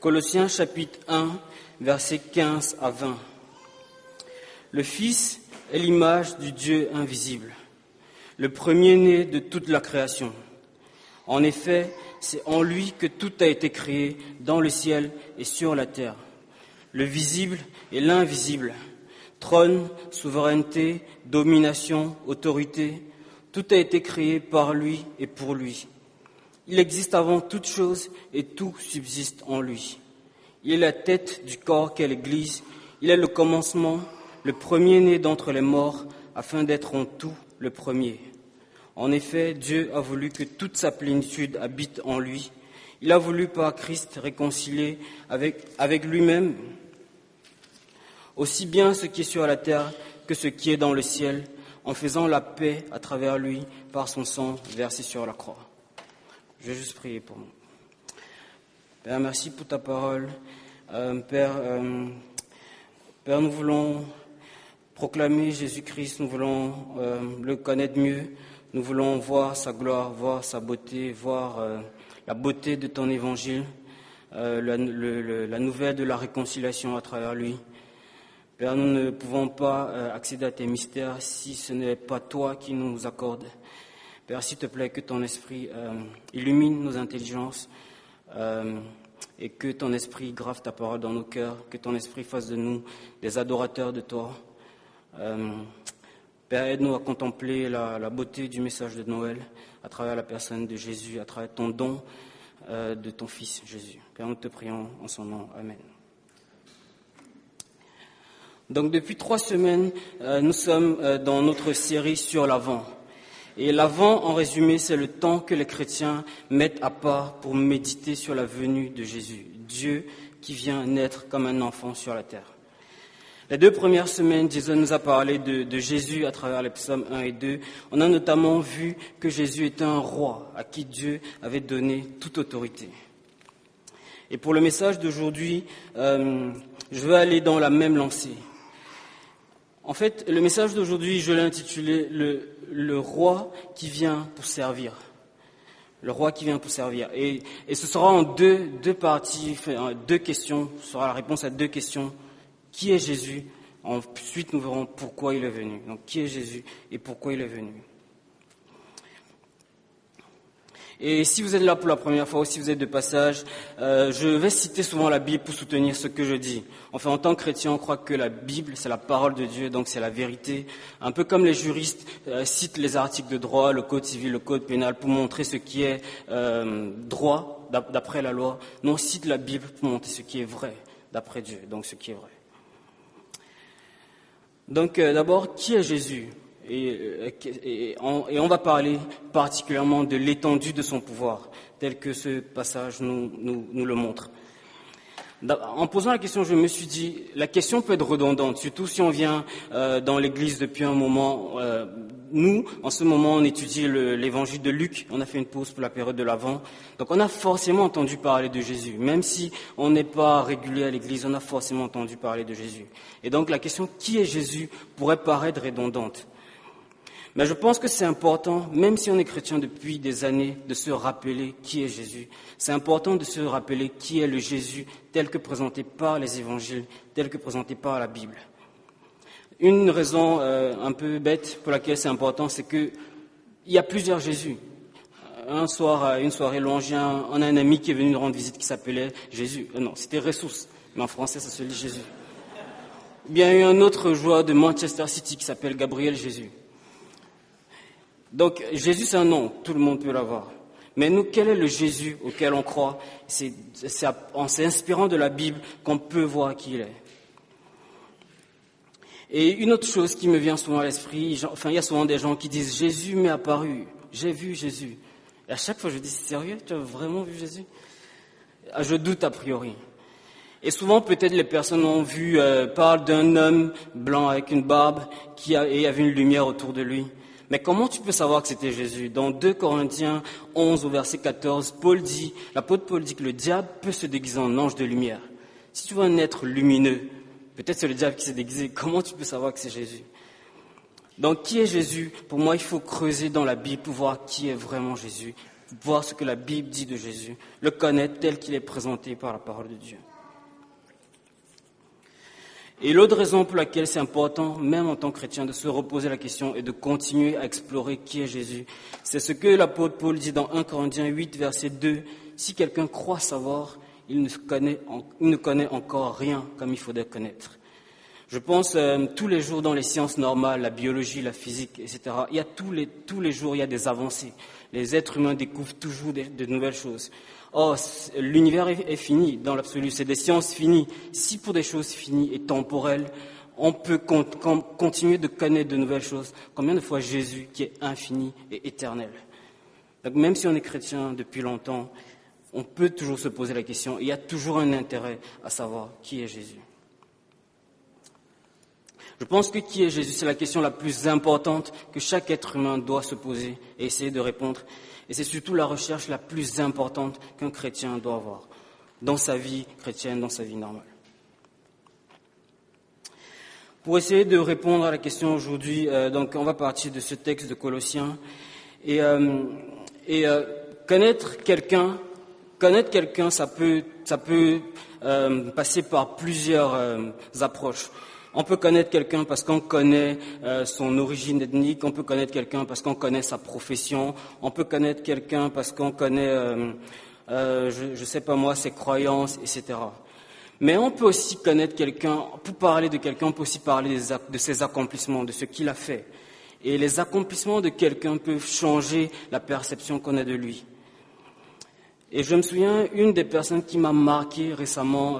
Colossiens chapitre 1, versets 15 à 20. Le Fils est l'image du Dieu invisible, le premier-né de toute la création. En effet, c'est en lui que tout a été créé dans le ciel et sur la terre, le visible et l'invisible, trône, souveraineté, domination, autorité, tout a été créé par lui et pour lui. Il existe avant toute chose et tout subsiste en lui. Il est la tête du corps qu'est l'Église, il est le commencement, le premier-né d'entre les morts, afin d'être en tout le premier. En effet, Dieu a voulu que toute sa plénitude habite en lui. Il a voulu par Christ réconcilier avec lui-même aussi bien ce qui est sur la terre que ce qui est dans le ciel, en faisant la paix à travers lui par son sang versé sur la croix. Je vais juste prier pour nous. Père, merci pour ta parole. Père, nous voulons proclamer Jésus-Christ, nous voulons le connaître mieux, nous voulons voir sa gloire, voir sa beauté, voir la beauté de ton évangile, la nouvelle de la réconciliation à travers lui. Père, nous ne pouvons pas accéder à tes mystères si ce n'est pas toi qui nous accordes. Père, s'il te plaît, que ton esprit illumine nos intelligences et que ton esprit grave ta parole dans nos cœurs, que ton esprit fasse de nous des adorateurs de toi. Père, aide-nous à contempler la beauté du message de Noël à travers la personne de Jésus, à travers ton don de ton Fils Jésus. Père, nous te prions en son nom. Amen. Donc depuis 3 semaines, nous sommes dans notre série sur l'Avent. Et l'Avent, en résumé, c'est le temps que les chrétiens mettent à part pour méditer sur la venue de Jésus, Dieu qui vient naître comme un enfant sur la terre. Les 2 premières semaines, Jason nous a parlé de Jésus à travers les psaumes 1 et 2. On a notamment vu que Jésus était un roi à qui Dieu avait donné toute autorité. Et pour le message d'aujourd'hui, je veux aller dans la même lancée. En fait, le message d'aujourd'hui, je l'ai intitulé le roi qui vient pour servir. Le roi qui vient pour servir. Et ce sera en deux parties, 2 questions. Ce sera la réponse à 2 questions. Qui est Jésus? Ensuite, nous verrons pourquoi il est venu. Donc, qui est Jésus et pourquoi il est venu? Et si vous êtes là pour la première fois ou si vous êtes de passage, je vais citer souvent la Bible pour soutenir ce que je dis. Enfin, en tant que chrétien, on croit que la Bible, c'est la parole de Dieu, donc c'est la vérité. Un peu comme les juristes citent les articles de droit, le code civil, le code pénal, pour montrer ce qui est droit d'après la loi. Nous, on cite la Bible pour montrer ce qui est vrai d'après Dieu, donc ce qui est vrai. Donc d'abord, qui est Jésus? Et on va parler particulièrement de l'étendue de son pouvoir, tel que ce passage nous le montre. En posant la question, je me suis dit, la question peut être redondante, surtout si on vient dans l'Église depuis un moment. Nous, en ce moment, on étudie l'évangile de Luc, on a fait une pause pour la période de l'Avent. Donc on a forcément entendu parler de Jésus. Même si on n'est pas régulier à l'Église, on a forcément entendu parler de Jésus. Et donc la question « qui est Jésus ?» pourrait paraître redondante. Mais je pense que c'est important, même si on est chrétien depuis des années, de se rappeler qui est Jésus. C'est important de se rappeler qui est le Jésus tel que présenté par les évangiles, tel que présenté par la Bible. Une raison un peu bête pour laquelle c'est important, c'est qu'il y a plusieurs Jésus. Un soir, à une soirée longien, on a un ami qui est venu nous rendre visite qui s'appelait Jésus. Non, c'était Ressus, mais en français ça se lit Jésus. Il y a eu un autre joueur de Manchester City qui s'appelle Gabriel Jésus. Donc Jésus c'est un nom, tout le monde peut l'avoir. Mais nous, quel est le Jésus auquel on croit? C'est en s'inspirant de la Bible qu'on peut voir qui il est. Et une autre chose qui me vient souvent à l'esprit, il y a souvent des gens qui disent « Jésus m'est apparu, j'ai vu Jésus ». Et à chaque fois je dis « Sérieux, tu as vraiment vu Jésus ?» Je doute a priori. Et souvent peut-être les personnes parlent d'un homme blanc avec une barbe et il y avait une lumière autour de lui. Mais comment tu peux savoir que c'était Jésus? Dans 2 Corinthiens 11 au verset 14, l'apôtre Paul dit que le diable peut se déguiser en ange de lumière. Si tu vois un être lumineux, peut-être c'est le diable qui s'est déguisé, comment tu peux savoir que c'est Jésus? Donc qui est Jésus? Pour moi, il faut creuser dans la Bible pour voir qui est vraiment Jésus. voir ce que la Bible dit de Jésus, le connaître tel qu'il est présenté par la parole de Dieu. Et l'autre raison pour laquelle c'est important, même en tant que chrétien, de se reposer la question et de continuer à explorer qui est Jésus, c'est ce que l'apôtre Paul dit dans 1 Corinthiens 8, verset 2. Si quelqu'un croit savoir, il ne connaît encore rien comme il faudrait connaître. Je pense tous les jours dans les sciences normales, la biologie, la physique, etc. Il y a tous les jours, il y a des avancées. Les êtres humains découvrent toujours de nouvelles choses. Or, l'univers est fini dans l'absolu, c'est des sciences finies. Si pour des choses finies et temporelles, on peut continuer de connaître de nouvelles choses, combien de fois Jésus qui est infini et éternel? Donc même si on est chrétien depuis longtemps, on peut toujours se poser la question, il y a toujours un intérêt à savoir qui est Jésus. Je pense que qui est Jésus, c'est la question la plus importante que chaque être humain doit se poser et essayer de répondre. Et c'est surtout la recherche la plus importante qu'un chrétien doit avoir dans sa vie chrétienne, dans sa vie normale. Pour essayer de répondre à la question aujourd'hui, donc on va partir de ce texte de Colossiens et connaître quelqu'un, ça peut passer par plusieurs approches. On peut connaître quelqu'un parce qu'on connaît son origine ethnique, on peut connaître quelqu'un parce qu'on connaît sa profession, on peut connaître quelqu'un parce qu'on connaît, je sais pas moi, ses croyances, etc. Mais on peut aussi connaître quelqu'un, pour parler de quelqu'un, on peut aussi parler de ses accomplissements, de ce qu'il a fait. Et les accomplissements de quelqu'un peuvent changer la perception qu'on a de lui. Et je me souviens, une des personnes qui m'a marqué récemment,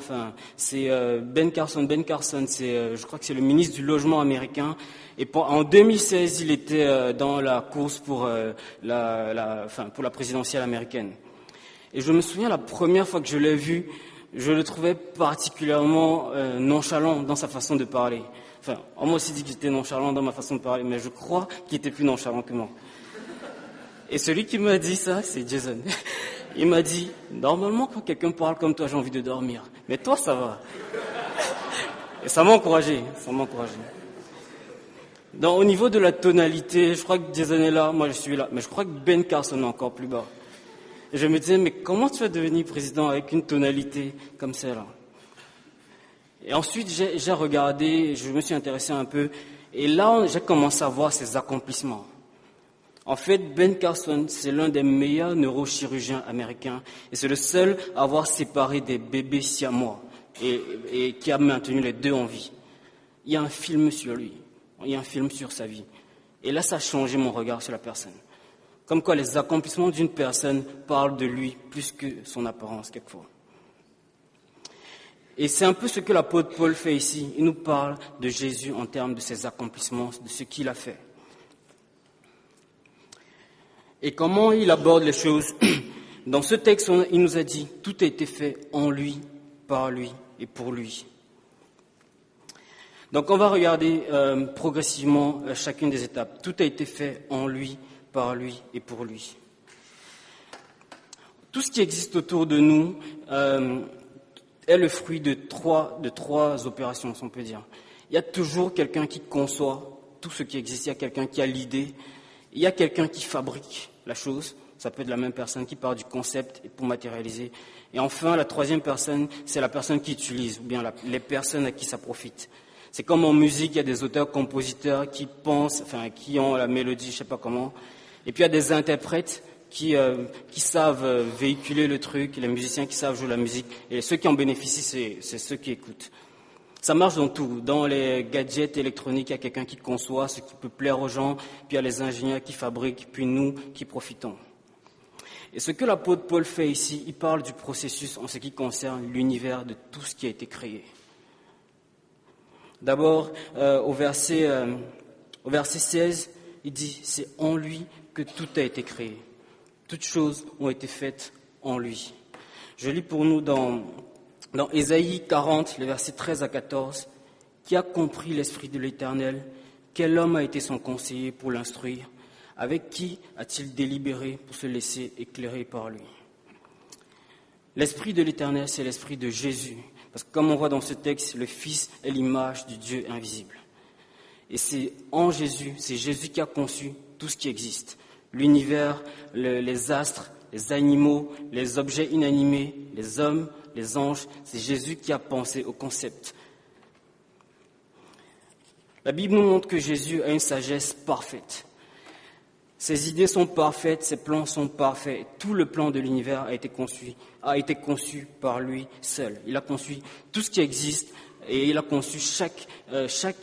c'est Ben Carson. Ben Carson, je crois que c'est le ministre du Logement américain. Et en 2016, il était dans la course pour la présidentielle américaine. Et je me souviens, la première fois que je l'ai vu, je le trouvais particulièrement nonchalant dans sa façon de parler. On m'a aussi dit que j'étais nonchalant dans ma façon de parler, mais je crois qu'il était plus nonchalant que moi. Et celui qui m'a dit ça, c'est Jason. Il m'a dit, normalement, quand quelqu'un parle comme toi, j'ai envie de dormir. Mais toi, ça va. Et ça m'a encouragé. Donc, au niveau de la tonalité, je crois que Jason est là, moi je suis là. Mais je crois que Ben Carson est encore plus bas. Et je me disais, mais comment tu vas devenir président avec une tonalité comme celle-là? Et ensuite, j'ai regardé, je me suis intéressé un peu. Et là, j'ai commencé à voir ses accomplissements. En fait, Ben Carson, c'est l'un des meilleurs neurochirurgiens américains et c'est le seul à avoir séparé des bébés siamois et qui a maintenu les deux en vie. Il y a un film sur lui, il y a un film sur sa vie. Et là, ça a changé mon regard sur la personne. Comme quoi les accomplissements d'une personne parlent de lui plus que son apparence, quelquefois. Et c'est un peu ce que l'apôtre Paul fait ici. Il nous parle de Jésus en termes de ses accomplissements, de ce qu'il a fait. Et comment il aborde les choses? Dans ce texte, il nous a dit « Tout a été fait en lui, par lui et pour lui ». Donc on va regarder progressivement chacune des étapes. Tout a été fait en lui, par lui et pour lui. Tout ce qui existe autour de nous est le fruit de trois opérations, si on peut dire. Il y a toujours quelqu'un qui conçoit tout ce qui existe. Il y a quelqu'un qui a l'idée. Il y a quelqu'un qui fabrique la chose. Ça peut être la même personne qui part du concept pour matérialiser. Et enfin, la troisième personne, c'est la personne qui utilise, ou bien les personnes à qui ça profite. C'est comme en musique, il y a des auteurs-compositeurs qui pensent, qui ont la mélodie, je sais pas comment. Et puis il y a des interprètes qui savent véhiculer le truc, les musiciens qui savent jouer la musique. Et ceux qui en bénéficient, c'est ceux qui écoutent. Ça marche dans tout. Dans les gadgets électroniques, il y a quelqu'un qui conçoit ce qui peut plaire aux gens, puis il y a les ingénieurs qui fabriquent, puis nous qui profitons. Et ce que l'apôtre Paul fait ici, il parle du processus en ce qui concerne l'univers de tout ce qui a été créé. D'abord, au verset 16, il dit « C'est en lui que tout a été créé. Toutes choses ont été faites en lui. » Je lis pour nous dans Ésaïe 40, les versets 13 à 14, « Qui a compris l'esprit de l'Éternel? Quel homme a été son conseiller pour l'instruire? Avec qui a-t-il délibéré pour se laisser éclairer par lui ?» L'esprit de l'Éternel, c'est l'esprit de Jésus. Parce que comme on voit dans ce texte, le Fils est l'image du Dieu invisible. Et c'est en Jésus, c'est Jésus qui a conçu tout ce qui existe. L'univers, les astres, les animaux, les objets inanimés, les hommes, les anges. C'est Jésus qui a pensé au concept. La Bible nous montre que Jésus a une sagesse parfaite. Ses idées sont parfaites, ses plans sont parfaits. Tout le plan de l'univers a été conçu par lui seul. Il a conçu tout ce qui existe et il a conçu chaque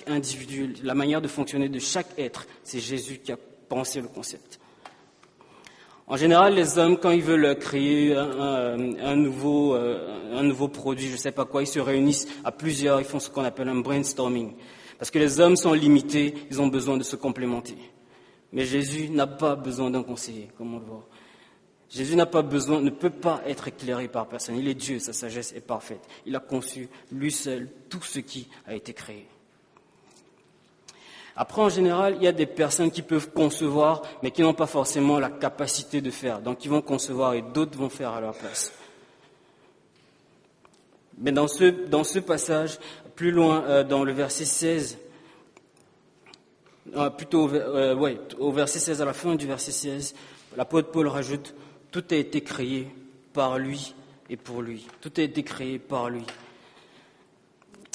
individu, la manière de fonctionner de chaque être. C'est Jésus qui a pensé le concept. En général, les hommes, quand ils veulent créer un nouveau produit, je ne sais pas quoi, ils se réunissent à plusieurs, ils font ce qu'on appelle un brainstorming. Parce que les hommes sont limités, ils ont besoin de se complémenter. Mais Jésus n'a pas besoin d'un conseiller, comme on le voit. Jésus ne peut pas être éclairé par personne. Il est Dieu, sa sagesse est parfaite. Il a conçu lui seul tout ce qui a été créé. Après, en général, il y a des personnes qui peuvent concevoir, mais qui n'ont pas forcément la capacité de faire. Donc, ils vont concevoir et d'autres vont faire à leur place. Mais dans ce passage, plus loin, dans le verset 16, au verset 16, à la fin du verset 16, l'apôtre Paul rajoute « Tout a été créé par lui et pour lui. Tout a été créé par lui. »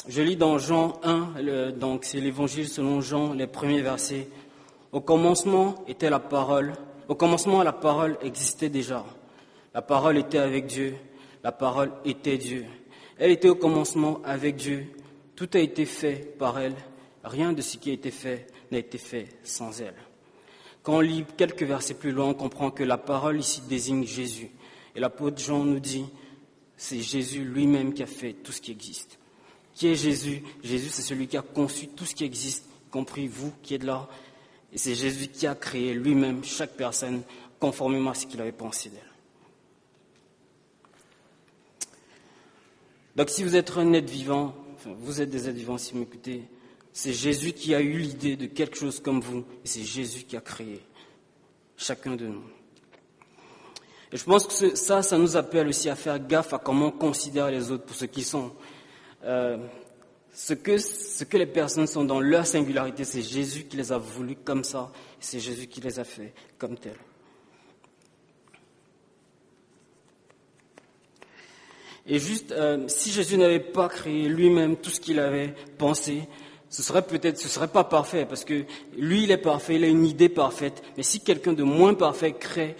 Je lis dans Jean 1, donc c'est l'évangile selon Jean, les premiers versets. « Au commencement était la parole. Au commencement, la parole existait déjà. La parole était avec Dieu. La parole était Dieu. Elle était au commencement avec Dieu. Tout a été fait par elle. Rien de ce qui a été fait n'a été fait sans elle. » Quand on lit quelques versets plus loin, on comprend que la parole ici désigne Jésus. Et l'apôtre Jean nous dit, c'est Jésus lui-même qui a fait tout ce qui existe. Qui est Jésus ? Jésus, c'est celui qui a conçu tout ce qui existe, y compris vous qui êtes là. Et c'est Jésus qui a créé lui-même chaque personne conformément à ce qu'il avait pensé d'elle. Donc si vous êtes un être vivant, vous êtes des êtres vivants si vous m'écoutez, c'est Jésus qui a eu l'idée de quelque chose comme vous, et c'est Jésus qui a créé chacun de nous. Et je pense que ça nous appelle aussi à faire gaffe à comment on considère les autres pour ce qu'ils sont. Ce que les personnes sont dans leur singularité, c'est Jésus qui les a voulu comme ça, et c'est Jésus qui les a fait comme tels. Et juste, si Jésus n'avait pas créé lui-même tout ce qu'il avait pensé, ce serait pas parfait, parce que lui, il est parfait, il a une idée parfaite. Mais si quelqu'un de moins parfait crée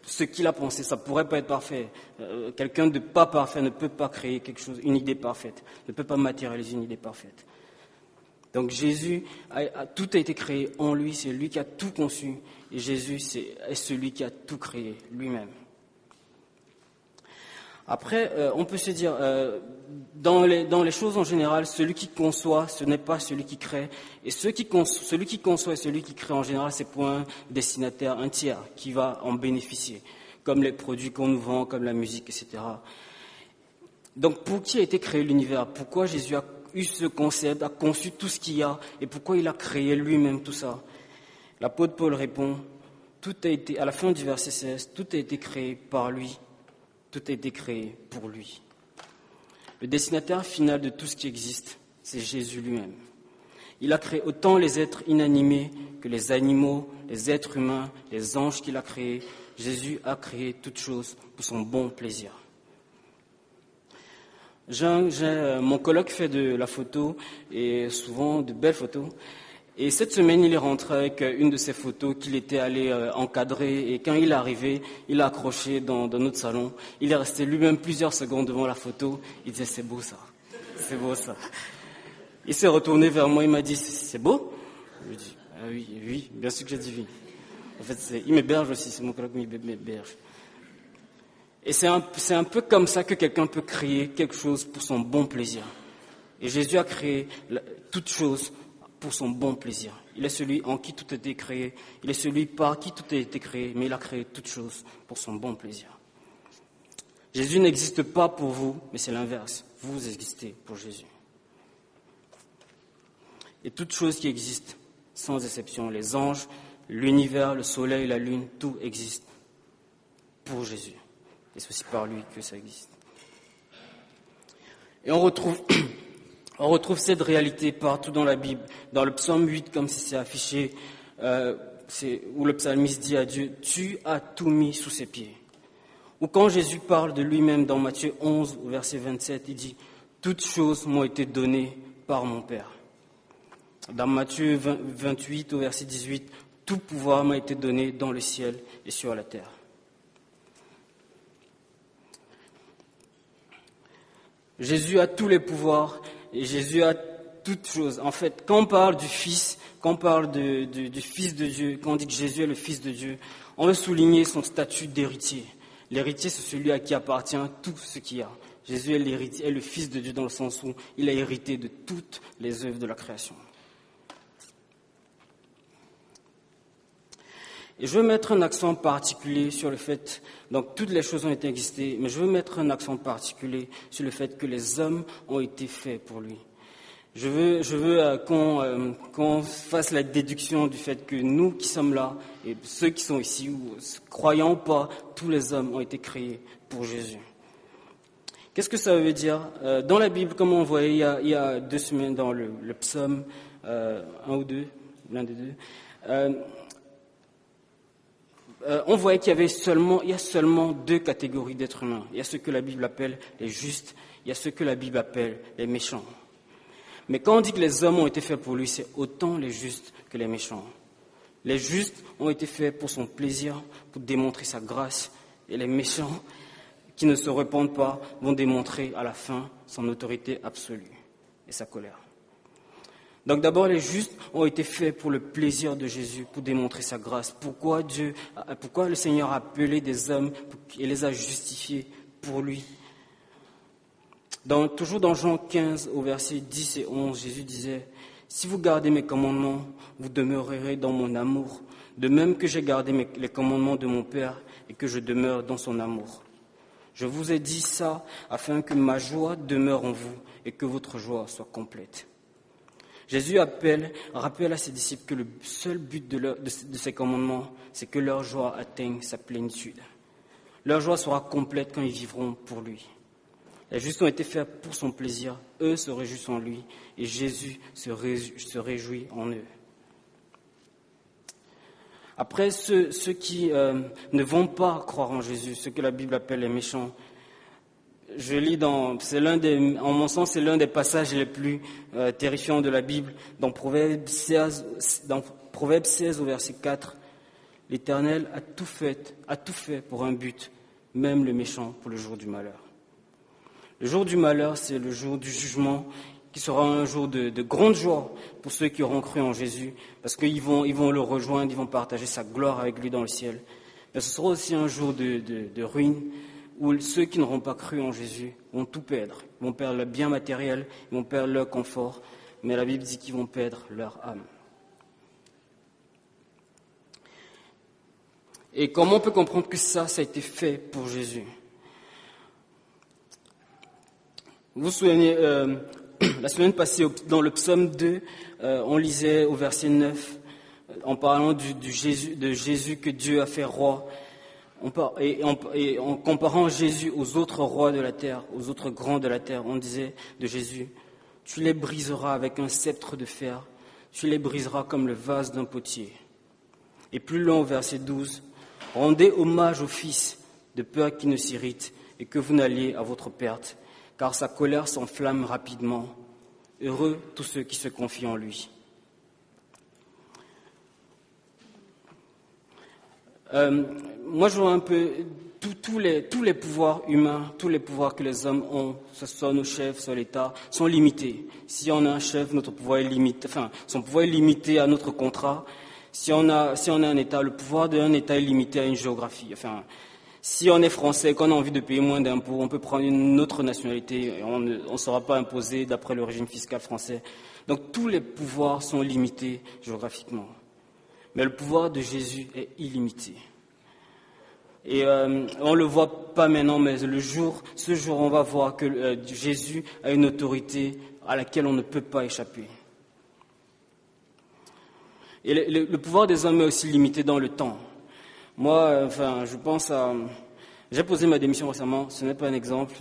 ce qu'il a pensé, ça pourrait pas être parfait. Quelqu'un de pas parfait ne peut pas créer quelque chose, une idée parfaite, ne peut pas matérialiser une idée parfaite. Donc Jésus, tout a été créé en lui, c'est lui qui a tout conçu, et Jésus est celui qui a tout créé lui-même. Après, on peut se dire, dans les choses en général, celui qui conçoit, ce n'est pas celui qui crée. Et celui qui conçoit et celui qui crée en général, c'est pour un destinataire, un tiers, qui va en bénéficier, comme les produits qu'on nous vend, comme la musique, etc. Donc, pour qui a été créé l'univers ? Pourquoi Jésus a eu ce concept, a conçu tout ce qu'il y a, et pourquoi il a créé lui-même tout ça ? L'apôtre Paul répond, à la fin du verset 16, tout a été créé par lui. Tout a été créé pour lui. Le destinataire final de tout ce qui existe, c'est Jésus lui-même. Il a créé autant les êtres inanimés que les animaux, les êtres humains, les anges qu'il a créés. Jésus a créé toutes choses pour son bon plaisir. Mon coloc fait de la photo, et souvent de belles photos. Et cette semaine, il est rentré avec une de ses photos qu'il était allé encadrer. Et quand il est arrivé, il l'a accroché dans notre salon. Il est resté lui-même plusieurs secondes devant la photo. Il disait, c'est beau ça, c'est beau ça. Il s'est retourné vers moi, il m'a dit, c'est beau ? Je lui ai dit, ah oui, bien sûr que j'ai dit oui. En fait, il m'héberge aussi, c'est mon collègue qui m'héberge. Et c'est un peu comme ça que quelqu'un peut créer quelque chose pour son bon plaisir. Et Jésus a créé toute chose pour son bon plaisir. Il est celui en qui tout a été créé. Il est celui par qui tout a été créé, mais il a créé toutes choses pour son bon plaisir. Jésus n'existe pas pour vous, mais c'est l'inverse. Vous existez pour Jésus. Et toutes choses qui existent, sans exception, les anges, l'univers, le soleil, la lune, tout existe pour Jésus. Et c'est aussi par lui que ça existe. Et on retrouve cette réalité partout dans la Bible. Dans le psaume 8, comme c'est affiché, où le psalmiste dit à Dieu, « Tu as tout mis sous ses pieds. Ou quand Jésus parle de lui-même dans Matthieu 11, au verset 27, il dit « Toutes choses m'ont été données par mon Père ». Dans Matthieu 28, au verset 18, « Tout pouvoir m'a été donné dans le ciel et sur la terre ». Jésus a tous les pouvoirs et Jésus a toutes choses. En fait, quand on parle du Fils, quand on parle du Fils de Dieu, quand on dit que Jésus est le Fils de Dieu, on veut souligner son statut d'héritier. L'héritier, c'est celui à qui appartient tout ce qu'il y a. Jésus est l'héritier, est le Fils de Dieu dans le sens où il a hérité de toutes les œuvres de la création. Et je veux mettre un accent particulier sur le fait, donc toutes les choses ont été existées, mais je veux mettre un accent particulier sur le fait que les hommes ont été faits pour lui. Je veux qu'on fasse la déduction du fait que nous qui sommes là, et ceux qui sont ici, ou croyant ou pas, tous les hommes ont été créés pour Jésus. Qu'est-ce que ça veut dire ? Dans la Bible, comme on voyait il y a 2 semaines dans le psaume 1 ou 2, l'un des deux, on voyait qu'il y a seulement 2 catégories d'êtres humains. Il y a ceux que la Bible appelle les justes, il y a ceux que la Bible appelle les méchants. Mais quand on dit que les hommes ont été faits pour lui, c'est autant les justes que les méchants. Les justes ont été faits pour son plaisir, pour démontrer sa grâce, et les méchants, qui ne se repentent pas, vont démontrer à la fin son autorité absolue et sa colère. Donc d'abord, les justes ont été faits pour le plaisir de Jésus, pour démontrer sa grâce. Pourquoi le Seigneur a appelé des hommes et les a justifiés pour lui ? Toujours dans Jean 15, au verset 10 et 11, Jésus disait « Si vous gardez mes commandements, vous demeurerez dans mon amour, de même que j'ai gardé les commandements de mon Père et que je demeure dans son amour. Je vous ai dit ça afin que ma joie demeure en vous et que votre joie soit complète. » Jésus rappelle à ses disciples que le seul but de ces commandements, c'est que leur joie atteigne sa plénitude. Leur joie sera complète quand ils vivront pour lui. Les justes ont été faits pour son plaisir, eux se réjouissent en lui, et Jésus se réjouit en eux. Après, ceux qui ne vont pas croire en Jésus, ceux que la Bible appelle les méchants, je lis en mon sens, c'est l'un des passages les plus terrifiants de la Bible, dans Proverbe 16 au verset 4. L'Éternel a tout fait pour un but, même le méchant pour le jour du malheur. Le jour du malheur, c'est le jour du jugement, qui sera un jour de grande joie pour ceux qui auront cru en Jésus, parce qu'ils vont le rejoindre, ils vont partager sa gloire avec lui dans le ciel. Mais ce sera aussi un jour de ruine, où ceux qui n'auront pas cru en Jésus vont tout perdre. Ils vont perdre leur bien matériel, ils vont perdre leur confort, mais la Bible dit qu'ils vont perdre leur âme. Et comment on peut comprendre que ça a été fait pour Jésus ? Vous vous souvenez, la semaine passée, dans le psaume 2, on lisait au verset 9, en parlant de Jésus que Dieu a fait roi, et en comparant Jésus aux autres rois de la terre, aux autres grands de la terre, on disait de Jésus, « Tu les briseras avec un sceptre de fer, tu les briseras comme le vase d'un potier. » Et plus loin au verset 12, « Rendez hommage au Fils, de peur qu'il ne s'irrite et que vous n'alliez à votre perte, car sa colère s'enflamme rapidement. Heureux tous ceux qui se confient en lui. » Moi, je vois un peu tous les pouvoirs humains, tous les pouvoirs que les hommes ont, que ce soit nos chefs, soit l'État, sont limités. Si on a un chef, notre pouvoir est limité. Enfin, son pouvoir est limité à notre contrat. Si on a un État, le pouvoir d'un État est limité à une géographie. Enfin, si on est français, qu'on a envie de payer moins d'impôts, on peut prendre une autre nationalité et on ne sera pas imposé d'après le régime fiscal français. Donc tous les pouvoirs sont limités géographiquement. Mais le pouvoir de Jésus est illimité. Et on ne le voit pas maintenant, mais ce jour, on va voir que Jésus a une autorité à laquelle on ne peut pas échapper. Et le pouvoir des hommes est aussi limité dans le temps. Moi, je pense à... J'ai posé ma démission récemment, ce n'est pas un exemple.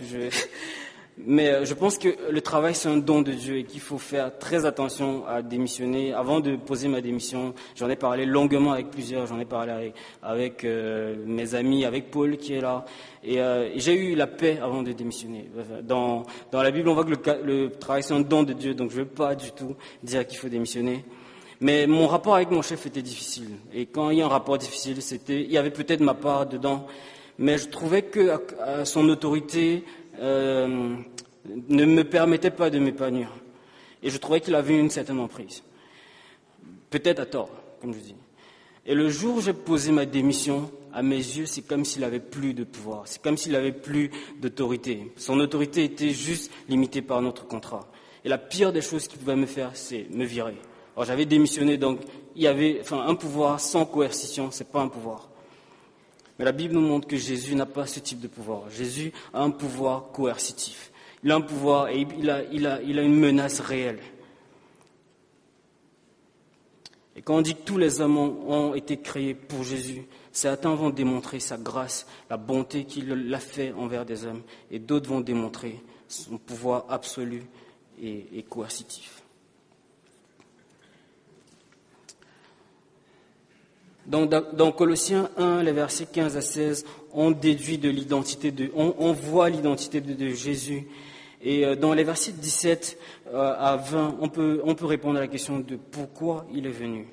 Mais je pense que le travail, c'est un don de Dieu et qu'il faut faire très attention à démissionner. Avant de poser ma démission, j'en ai parlé longuement avec plusieurs, j'en ai parlé avec mes amis, avec Paul qui est là. Et j'ai eu la paix avant de démissionner. Dans la Bible, on voit que le travail, c'est un don de Dieu, donc je ne veux pas du tout dire qu'il faut démissionner. Mais mon rapport avec mon chef était difficile. Et quand il y a un rapport difficile, il y avait peut-être ma part dedans, mais je trouvais que son autorité ne me permettait pas de m'épanouir. Et je trouvais qu'il avait une certaine emprise. Peut-être à tort, comme je dis. Et le jour où j'ai posé ma démission, à mes yeux, c'est comme s'il avait plus de pouvoir. C'est comme s'il avait plus d'autorité. Son autorité était juste limitée par notre contrat. Et la pire des choses qu'il pouvait me faire, c'est me virer. Alors j'avais démissionné, donc il y avait un pouvoir sans coercition, c'est pas un pouvoir. Mais la Bible nous montre que Jésus n'a pas ce type de pouvoir. Jésus a un pouvoir coercitif. Il a un pouvoir et il a une menace réelle. Et quand on dit que tous les hommes ont été créés pour Jésus, certains vont démontrer sa grâce, la bonté qu'il a fait envers des hommes, et d'autres vont démontrer son pouvoir absolu et coercitif. Dans Colossiens 1, les versets 15 à 16, on déduit de l'identité on voit l'identité de Jésus. Et dans les versets 17 à 20, on peut répondre à la question de pourquoi il est venu.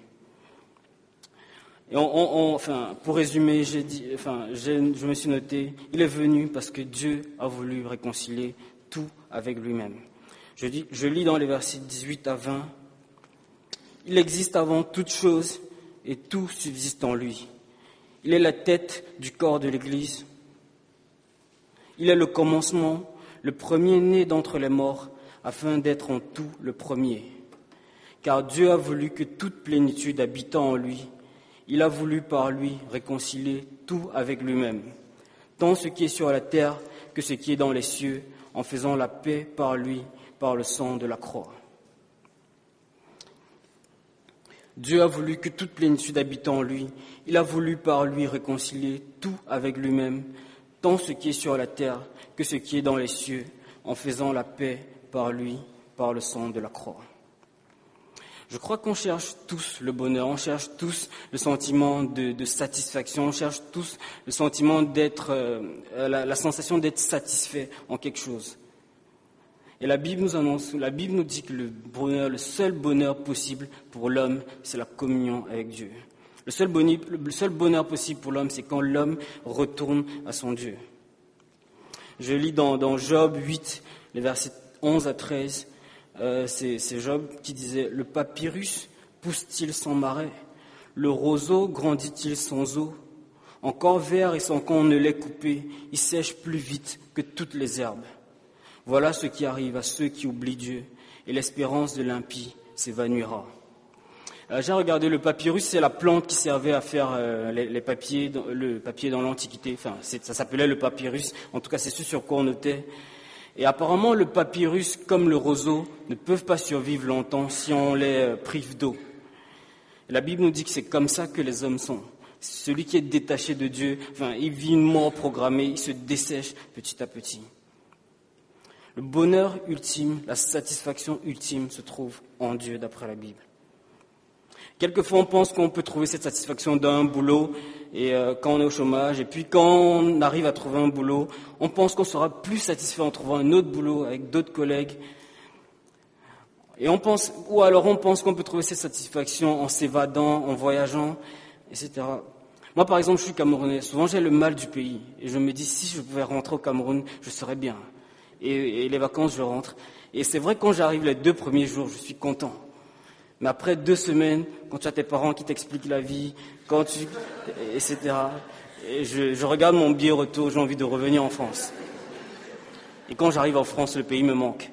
Et pour résumer, je me suis noté, il est venu parce que Dieu a voulu réconcilier tout avec lui-même. Je lis dans les versets 18 à 20, il existe avant toute chose et tout subsiste en lui. Il est la tête du corps de l'Église. Il est le commencement, le premier-né d'entre les morts, afin d'être en tout le premier. Car Dieu a voulu que toute plénitude habitant en lui, il a voulu par lui réconcilier tout avec lui-même, tant ce qui est sur la terre que ce qui est dans les cieux, en faisant la paix par lui, par le sang de la croix. Dieu a voulu que toute plénitude habitant en lui, il a voulu par lui réconcilier tout avec lui-même, tant ce qui est sur la terre que ce qui est dans les cieux, en faisant la paix par lui, par le sang de la croix. Je crois qu'on cherche tous le bonheur, on cherche tous le sentiment de satisfaction, on cherche tous le sentiment d'être, la sensation d'être satisfait en quelque chose. Et la Bible nous dit que le seul bonheur possible pour l'homme, c'est la communion avec Dieu. Le seul bonheur possible pour l'homme, c'est quand l'homme retourne à son Dieu. Je lis dans Job 8, les versets 11 à 13, c'est Job qui disait « Le papyrus pousse-t-il sans marais? Le roseau grandit-il sans eau? Encore vert et sans qu'on ne l'ait coupé, il sèche plus vite que toutes les herbes. Voilà ce qui arrive à ceux qui oublient Dieu, et l'espérance de l'impie s'évanouira. » J'ai regardé le papyrus, c'est la plante qui servait à faire le papier dans l'Antiquité. Ça s'appelait le papyrus, en tout cas c'est ce sur quoi on notait. Et apparemment le papyrus, comme le roseau, ne peuvent pas survivre longtemps si on les prive d'eau. Et la Bible nous dit que c'est comme ça que les hommes sont. Celui qui est détaché de Dieu, il vit une mort programmée, il se dessèche petit à petit. Le bonheur ultime, la satisfaction ultime se trouve en Dieu d'après la Bible. Quelquefois, on pense qu'on peut trouver cette satisfaction dans un boulot et quand on est au chômage. Et puis, quand on arrive à trouver un boulot, on pense qu'on sera plus satisfait en trouvant un autre boulot avec d'autres collègues. Ou alors on pense qu'on peut trouver cette satisfaction en s'évadant, en voyageant, etc. Moi, par exemple, je suis camerounais. Souvent, j'ai le mal du pays. Et je me dis, si je pouvais rentrer au Cameroun, je serais bien. Et les vacances, je rentre. Et c'est vrai, quand j'arrive les 2 premiers jours, je suis content. Mais après 2 semaines, quand tu as tes parents qui t'expliquent la vie, etc. Et je regarde mon billet retour, j'ai envie de revenir en France. Et quand j'arrive en France, le pays me manque.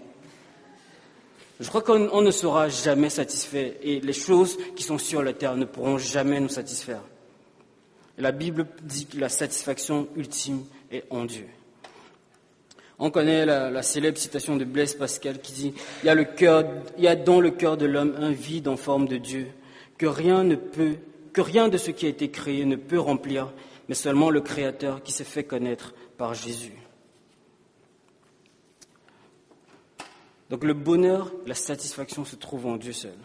Je crois qu'on ne sera jamais satisfait. Et les choses qui sont sur la terre ne pourront jamais nous satisfaire. Et la Bible dit que la satisfaction ultime est en Dieu. On connaît la célèbre citation de Blaise Pascal qui dit « Il y a dans le cœur de l'homme un vide en forme de Dieu que rien de ce qui a été créé ne peut remplir, mais seulement le Créateur qui s'est fait connaître par Jésus. » Donc le bonheur, la satisfaction se trouvent en Dieu seul.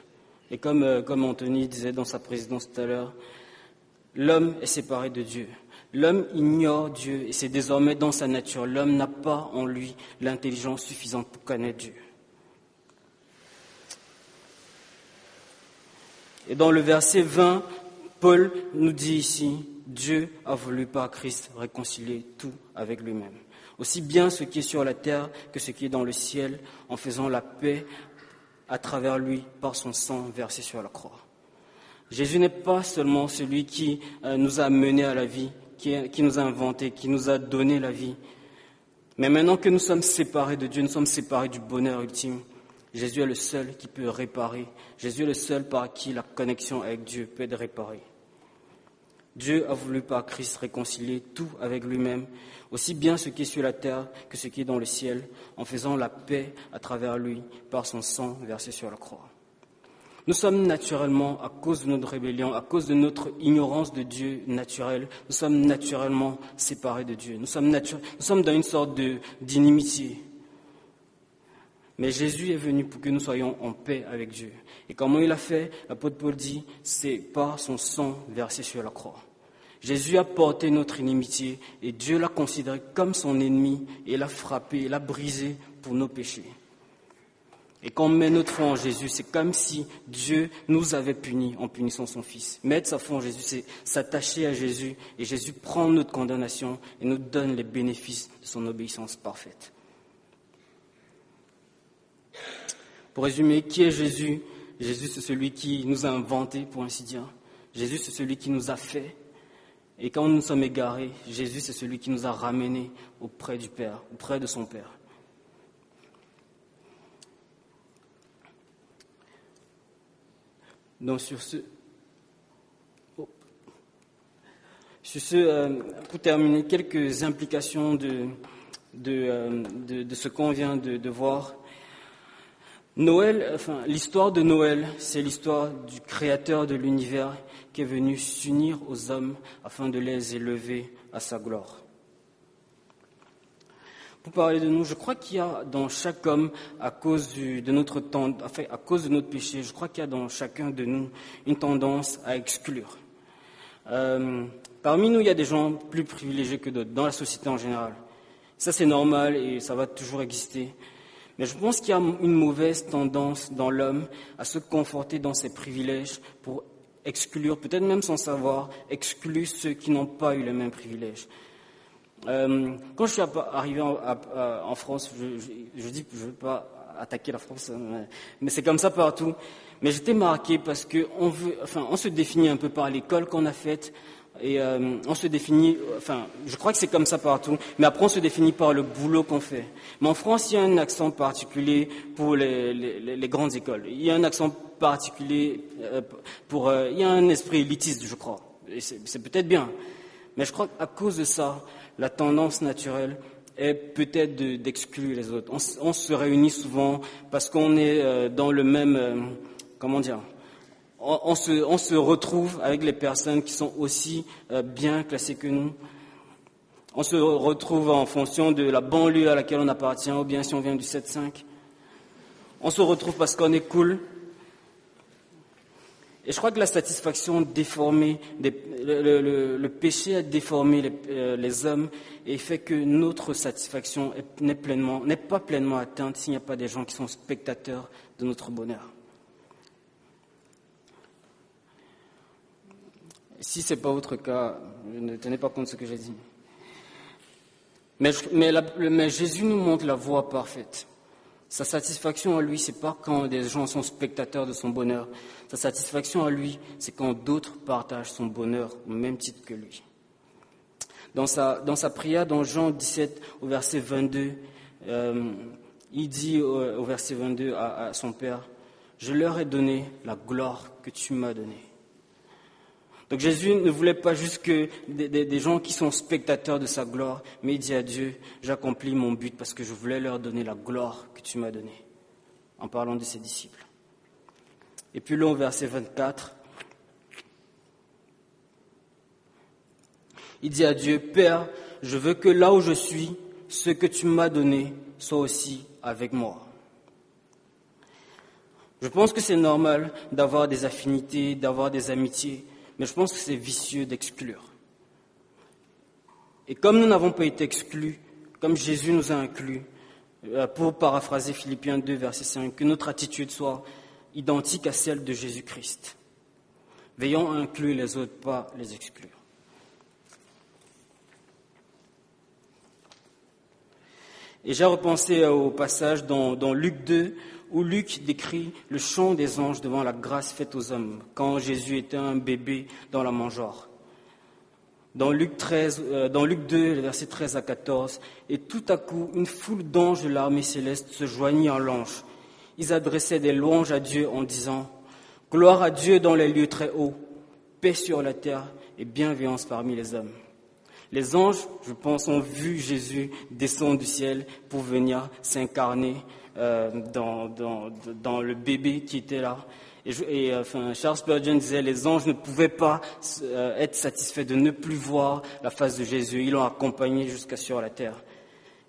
Et comme Anthony disait dans sa présidence tout à l'heure, l'homme est séparé de Dieu. L'homme ignore Dieu et c'est désormais dans sa nature. L'homme n'a pas en lui l'intelligence suffisante pour connaître Dieu. Et dans le verset 20, Paul nous dit ici, Dieu a voulu par Christ réconcilier tout avec lui-même. Aussi bien ce qui est sur la terre que ce qui est dans le ciel, en faisant la paix à travers lui par son sang versé sur la croix. Jésus n'est pas seulement celui qui nous a menés à la vie, qui nous a inventé, qui nous a donné la vie. Mais maintenant que nous sommes séparés de Dieu, nous sommes séparés du bonheur ultime. Jésus est le seul qui peut réparer. Jésus est le seul par qui la connexion avec Dieu peut être réparée. Dieu a voulu par Christ réconcilier tout avec lui-même, aussi bien ce qui est sur la terre que ce qui est dans le ciel, en faisant la paix à travers lui par son sang versé sur la croix. Nous sommes naturellement, à cause de notre rébellion, à cause de notre ignorance de Dieu naturelle, nous sommes naturellement séparés de Dieu. Nous sommes dans une sorte d'inimitié. Mais Jésus est venu pour que nous soyons en paix avec Dieu. Et comment il a fait? L'apôtre Paul dit, c'est par son sang versé sur la croix. Jésus a porté notre inimitié et Dieu l'a considéré comme son ennemi et l'a frappé, l'a brisé pour nos péchés. Et quand on met notre foi en Jésus, c'est comme si Dieu nous avait punis en punissant son Fils. Mettre sa foi en Jésus, c'est s'attacher à Jésus et Jésus prend notre condamnation et nous donne les bénéfices de son obéissance parfaite. Pour résumer, qui est Jésus? Jésus, c'est celui qui nous a inventés, pour ainsi dire. Jésus, c'est celui qui nous a fait. Et quand nous sommes égarés, Jésus, c'est celui qui nous a ramenés auprès du Père, auprès de son Père. Donc sur ce, pour terminer, quelques implications de ce qu'on vient de voir. Noël, l'histoire de Noël, c'est l'histoire du Créateur de l'univers qui est venu s'unir aux hommes afin de les élever à sa gloire. Pour parler de nous, je crois qu'il y a dans chaque homme, à cause de notre péché, je crois qu'il y a dans chacun de nous une tendance à exclure. Parmi nous, il y a des gens plus privilégiés que d'autres, dans la société en général. Ça, c'est normal et ça va toujours exister. Mais je pense qu'il y a une mauvaise tendance dans l'homme à se conforter dans ses privilèges pour exclure, peut-être même sans savoir, exclure ceux qui n'ont pas eu les mêmes privilèges. Quand je suis arrivé en France, je dis que je ne veux pas attaquer la France, mais c'est comme ça partout. Mais j'étais marqué parce que on se définit un peu par l'école qu'on a faite et on se définit, je crois que c'est comme ça partout. Mais après on se définit par le boulot qu'on fait. Mais en France, il y a un accent particulier pour les grandes écoles. Il y a un accent particulier il y a un esprit élitiste, je crois. Et c'est peut-être bien. Mais je crois qu'à cause de ça, la tendance naturelle est peut-être d'exclure les autres. On se réunit souvent parce qu'on est dans le même... on se retrouve avec les personnes qui sont aussi bien classées que nous. On se retrouve en fonction de la banlieue à laquelle on appartient, ou bien si on vient du 7-5. On se retrouve parce qu'on est cool. Et je crois que la satisfaction déformée, le péché a déformé les hommes et fait que notre satisfaction n'est pas pleinement atteinte s'il n'y a pas des gens qui sont spectateurs de notre bonheur. Si ce n'est pas votre cas, ne tenez pas compte de ce que j'ai dit. Mais Jésus nous montre la voie parfaite. Sa satisfaction à lui, c'est pas quand des gens sont spectateurs de son bonheur. Sa satisfaction à lui, c'est quand d'autres partagent son bonheur au même titre que lui. Dans sa prière, dans Jean 17, au verset 22, il dit au verset 22 à son Père, « Je leur ai donné la gloire que tu m'as donnée. » Donc Jésus ne voulait pas juste que des gens qui sont spectateurs de sa gloire, mais il dit à Dieu, j'accomplis mon but parce que je voulais leur donner la gloire que tu m'as donnée, en parlant de ses disciples. Et puis là, au verset 24, il dit à Dieu, Père, je veux que là où je suis, ce que tu m'as donné soit aussi avec moi. Je pense que c'est normal d'avoir des affinités, d'avoir des amitiés, mais je pense que c'est vicieux d'exclure. Et comme nous n'avons pas été exclus, comme Jésus nous a inclus, pour paraphraser Philippiens 2, verset 5, que notre attitude soit identique à celle de Jésus-Christ. Veillons à inclure les autres, pas les exclure. Et j'ai repensé au passage dans Luc 2, où Luc décrit le chant des anges devant la grâce faite aux hommes, quand Jésus était un bébé dans la mangeoire. Dans Luc 2, versets 13 à 14, et tout à coup, une foule d'anges de l'armée céleste se joignit en l'ange. Ils adressaient des louanges à Dieu en disant « Gloire à Dieu dans les lieux très hauts, paix sur la terre et bienveillance parmi les hommes. » Les anges, je pense, ont vu Jésus descendre du ciel pour venir s'incarner dans le bébé qui était là. Charles Spurgeon disait, les anges ne pouvaient pas être satisfaits de ne plus voir la face de Jésus. Ils l'ont accompagné jusqu'à sur la terre.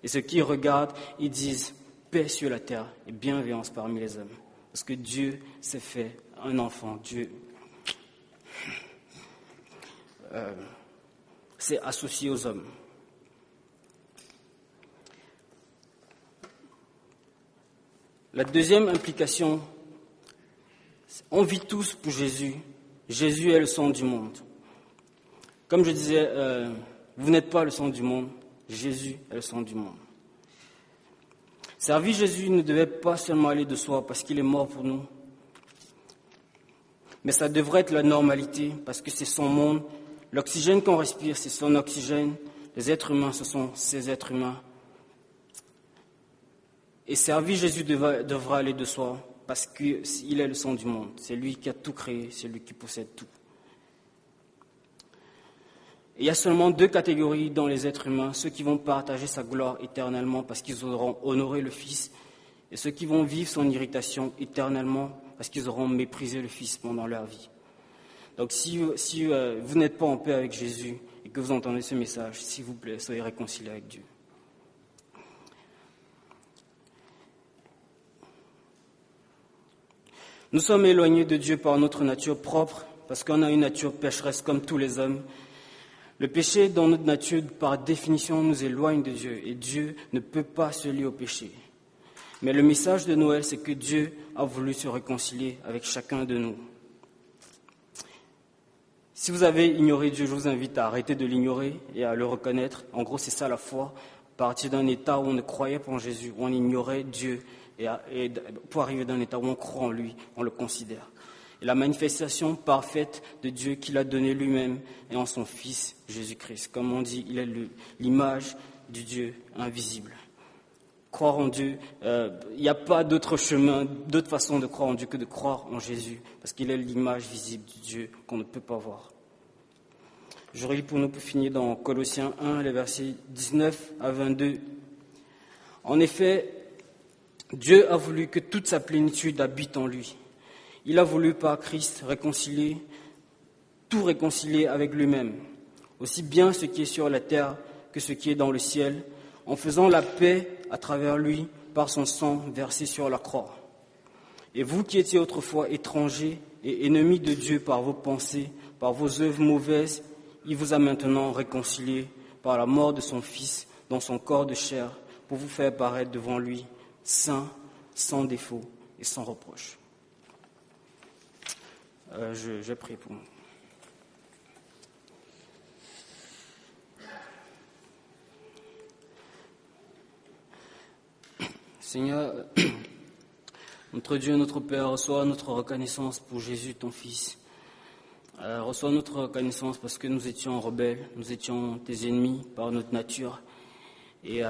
Et ceux qui regardent, ils disent, paix sur la terre et bienveillance parmi les hommes. Parce que Dieu s'est fait un enfant. Dieu s'est associé aux hommes. La deuxième implication, on vit tous pour Jésus. Jésus est le sang du monde. Comme je disais, vous n'êtes pas le sang du monde. Jésus est le sang du monde. Servir Jésus ne devait pas seulement aller de soi parce qu'il est mort pour nous. Mais ça devrait être la normalité parce que c'est son monde. L'oxygène qu'on respire, c'est son oxygène. Les êtres humains, ce sont ses êtres humains. Et servir Jésus devra aller de soi parce qu'il est le sang du monde. C'est lui qui a tout créé, c'est lui qui possède tout. Et il y a seulement deux catégories dans les êtres humains, ceux qui vont partager sa gloire éternellement parce qu'ils auront honoré le Fils, et ceux qui vont vivre son irritation éternellement parce qu'ils auront méprisé le Fils pendant leur vie. Donc si vous n'êtes pas en paix avec Jésus et que vous entendez ce message, s'il vous plaît, soyez réconciliés avec Dieu. Nous sommes éloignés de Dieu par notre nature propre, parce qu'on a une nature pécheresse comme tous les hommes. Le péché dans notre nature, par définition, nous éloigne de Dieu, et Dieu ne peut pas se lier au péché. Mais le message de Noël, c'est que Dieu a voulu se réconcilier avec chacun de nous. Si vous avez ignoré Dieu, je vous invite à arrêter de l'ignorer et à le reconnaître. En gros, c'est ça la foi. Partir d'un état où on ne croyait pas en Jésus, où on ignorait Dieu, et pour arriver d'un état où on croit en lui, on le considère. Et la manifestation parfaite de Dieu qu'il a donné lui-même est en son Fils Jésus-Christ. Comme on dit, il est l'image du Dieu invisible. Croire en Dieu, il n'y a pas d'autre chemin, d'autre façon de croire en Dieu que de croire en Jésus, parce qu'il est l'image visible du Dieu qu'on ne peut pas voir. Je relis pour nous pour finir dans Colossiens 1, les versets 19 à 22. En effet, Dieu a voulu que toute sa plénitude habite en lui. Il a voulu par Christ tout réconcilier avec lui-même, aussi bien ce qui est sur la terre que ce qui est dans le ciel, en faisant la paix à travers lui par son sang versé sur la croix. Et vous qui étiez autrefois étrangers et ennemis de Dieu par vos pensées, par vos œuvres mauvaises, il vous a maintenant réconciliés par la mort de son Fils dans son corps de chair pour vous faire paraître devant lui saint, sans défaut et sans reproche. Je prie pour nous. Seigneur, notre Dieu, notre Père, reçois notre reconnaissance pour Jésus, ton Fils. Reçois notre reconnaissance parce que nous étions rebelles, nous étions tes ennemis par notre nature. Et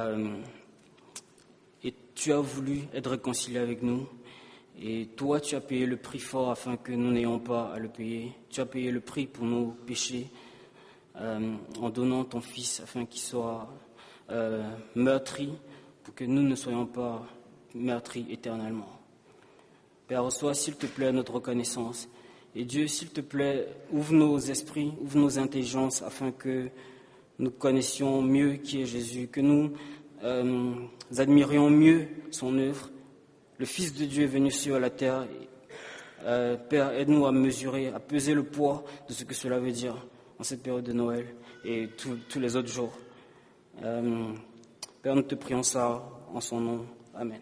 tu as voulu être réconcilié avec nous. Et toi, tu as payé le prix fort afin que nous n'ayons pas à le payer. Tu as payé le prix pour nos péchés en donnant ton Fils afin qu'il soit meurtri pour que nous ne soyons pas meurtris éternellement. Père, reçois, s'il te plaît, notre reconnaissance. Et Dieu, s'il te plaît, ouvre nos esprits, ouvre nos intelligences afin que nous connaissions mieux qui est Jésus, que nous admirions mieux son œuvre. Le Fils de Dieu est venu sur la terre Père, aide-nous à mesurer, à peser le poids de ce que cela veut dire en cette période de Noël et tous les autres jours. Père, nous te prions ça en son nom. Amen.